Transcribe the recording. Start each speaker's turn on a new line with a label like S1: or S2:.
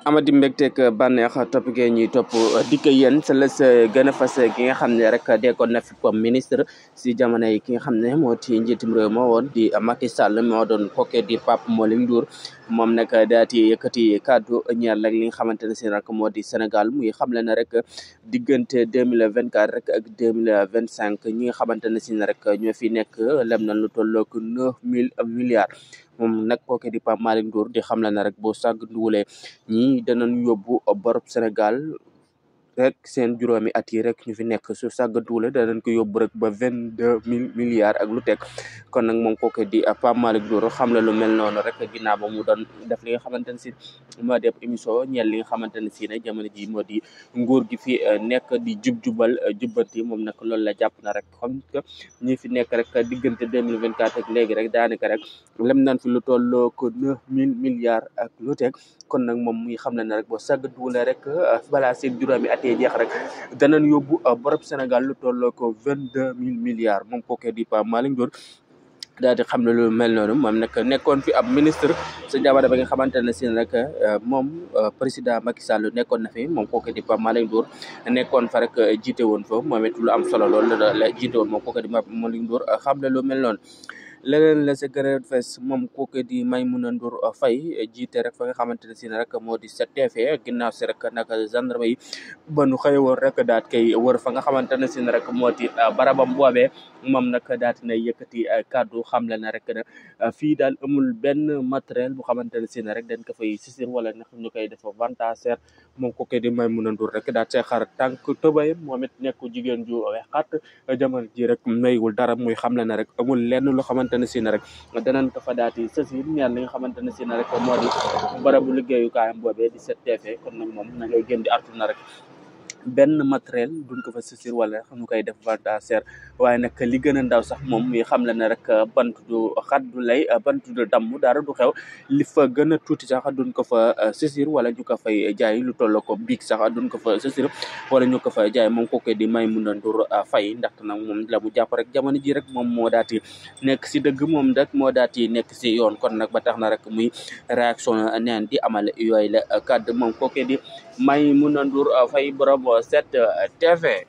S1: amadi mbégteeg bànneex topp gee ñuy topp dikk yéen sa la sa gën a fas gi nga xam ne rek dekkoon na fi comme ministre si jamono yi ki nga xam ne moo ci njiitum réew moo woon di Macky Sall moo doon kookee di Pape Malick Ndour moom nag daati yëkkati kàddu ñeel rek li nga xamante ne si rek moo di Sénégal muy xamle ne rek diggante 2024 rek ak 2025 ñi nga xamante ne si rek ñoo fi nekk lem na lu tollook 9 000 milliards. moom nag kooke di Pape Malick Ndour di xam la ne rek boo sàgganduwulee ñi danañ yóbbu borob Sénégal rek seen juróomi at yi rek ñu fi nekk su sàggantuwulee danañ ko yóbbu rek ba 22 000 milliards ak lu teg kon nag moom kooke di Pape Malick Ndour xam la lu mel noonu rek ginnaaw ba mu doon def li nga xamante ne si moo def émission ñeel li nga xamante ne si ne jamono ji moo di nguur gi fi nekk di jubal jubbanti moom nag loolu la jàpp na rek xam que ñi fi nekk rek diggante 2024 ak léegi rek daanaka rek lem nañ fi lu tolloo ko 9 000 milliards ak lu teg kon nag moom muy xam ne ne rek boo sàggantuwulee rek balaa seen juróomi at yi jeex rek danañ yóbbu borob Sénégal lu tolloo ko 22 000 milliards moom kooku di Pape Malick Ndour daal di xam ne lu mel noonu moom nag nekkoon fi ab ministre sa jamono ba nga xamante ne si rek moom président Macky Sall nekkoon na fi moom kooku di Pape Malick Ndour nekkoon fa rek jiite woon fa moom it lu am solo lool la jiite woon moom kooku di Pape Malick Ndour xam ne lu mel noonu. leneen la sa gën a fees moom kooku di Maïmouna Ndour Faye jiite rek fa nga xamante ne si ne rek moo di 7TV ginnaaw si rek nag gendarme yi ba nu xëy woon rek daat koy wër fa nga xamante ne si ne rek moo di barabam boobee moom nag daat na yëkkati kàddu xamle na rek ne fii daal amul benn matériel bu xamante ne si ne rek dañ ko fay sisir wala nag ñu koy def inventaire moom kooku di Maïmouna Ndour rek daat see xar tànk tëbay moom it nekk jigéen ju wexat jamono ji rek maywul dara muy xamle na rek amul lenn loo xamante ne si ne rek danañ ko fa daati sësi ñaan li nga xamante ne si ne rek moo di barabu liggéeyukaayam boobee di 7TV kon nag moom na ngay gën di artu na rek benn matériel duñ ko fa sësir wala xam ñu koy def inventaire waaye nag li gën a ndaw sax moom muy xam la ne rek bant du xat du lay bant du damm dara du xew li fa gën a tuuti sax duñ ko fa sësir wala ñu ko fay jaay lu toll ko biig sax duñ ko fa sësir wala ñu ko fa jaay moom kooku di Maïmouna Ndour Faye ndaxte nag moom la mu jàpp rek jamono ji rek moom moo daati nekk si dëgg moom rek moo daati nekk si yoon kon nag ba tax na rek muy réaction neen di amal yooyu la kàddu moom kooku di Maïmouna Ndour Faye borom 7TV